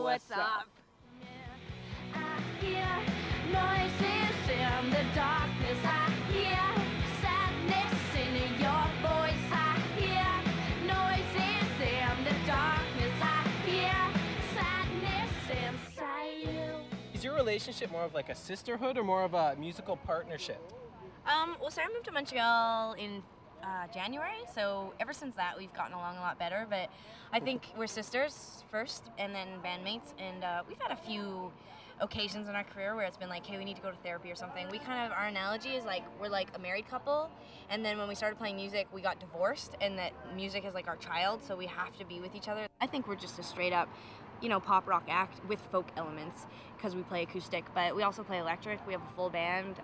what's up? I hear noises in the darkness. I hear sadness in your voice. I hear noises in the darkness. I hear sadness inside you. Is your relationship more of like a sisterhood or more of a musical partnership? Well, Sarah moved to Montreal in January, so ever since that we've gotten along a lot better, but I think we're sisters first and then bandmates, and we've had a few occasions in our career where it's been like, hey, we need to go to therapy or something. Our analogy is like we're like a married couple, and then when we started playing music we got divorced, and that music is like our child, so we have to be with each other. I think we're just a straight up, you know, pop rock act with folk elements because we play acoustic, but we also play electric. We have a full band.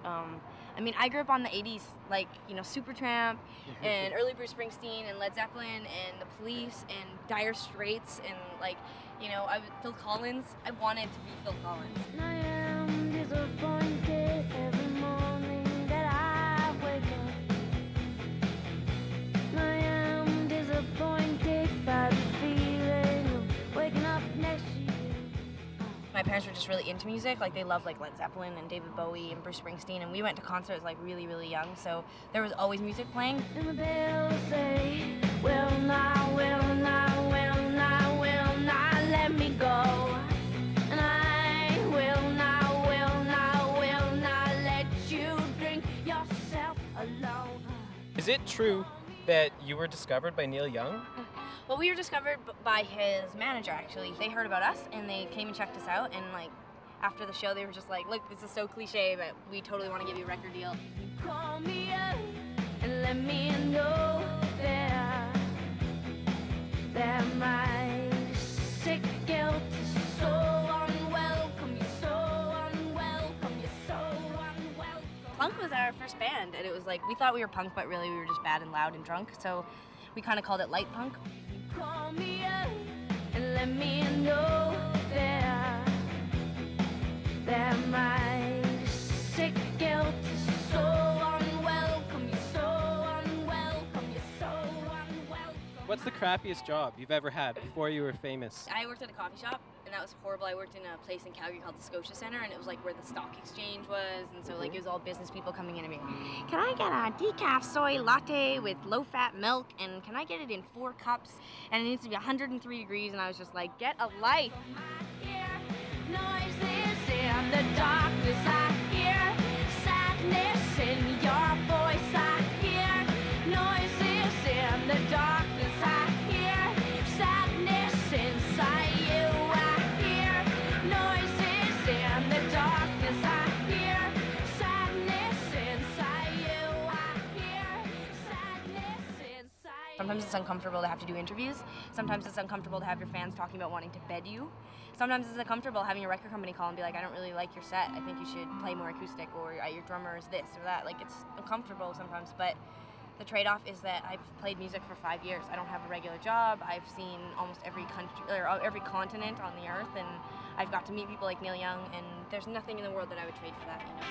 I mean, I grew up on the 80s, like, you know, Supertramp and early Bruce Springsteen and Led Zeppelin and The Police and Dire Straits and, like, you know, Phil Collins. I wanted to be Phil Collins. I am disappointed every morning that I wake up. I am disappointed by the feeling of waking up next to you. My parents were just really into music. Like, they loved like Led Zeppelin and David Bowie and Bruce Springsteen, and we went to concerts like really, really young, so there was always music playing. And the bells say, will not, will not, will not, will not let me go. And I will not, will not, will not let you drink yourself alone. Is it true that you were discovered by Neil Young? Well, we were discovered by his manager, actually. They heard about us and they came and checked us out, and like after the show they were just like, look, this is so cliche, but we totally want to give you a record deal. You call me up and let me know that my sick guilt is so unwelcome. You're so unwelcome. You're so unwelcome. Punk was our first band, and it was like, we thought we were punk, but really we were just bad and loud and drunk, so we kind of called it light punk. You call me up and let me know that my sick guilt is so unwelcome. You're so unwelcome. You're so unwelcome. What's the crappiest job you've ever had before you were famous? I worked at a coffee shop, and that was horrible. I worked in a place in Calgary called the Scotia Centre, and it was like where the stock exchange was, and so like it was all business people coming in and being, can I get a decaf soy latte with low-fat milk, and can I get it in 4 cups, and it needs to be 103 degrees, and I was just like, get a life. I hear noises in the darkness. I hear sadness in your voice. I hear noises in the darkness. I hear sadness inside you. I hear noises in the darkness. I hear sadness inside you. I hear sadness inside you. Sometimes it's uncomfortable to have to do interviews. Sometimes it's uncomfortable to have your fans talking about wanting to bed you. Sometimes it's uncomfortable having your record company call and be like, I don't really like your set. I think you should play more acoustic, or your drummer is this or that. Like, it's uncomfortable sometimes, but the trade-off is that I've played music for 5 years. I don't have a regular job. I've seen almost every country or every continent on the earth, and I've got to meet people like Neil Young, and there's nothing in the world that I would trade for that, you know.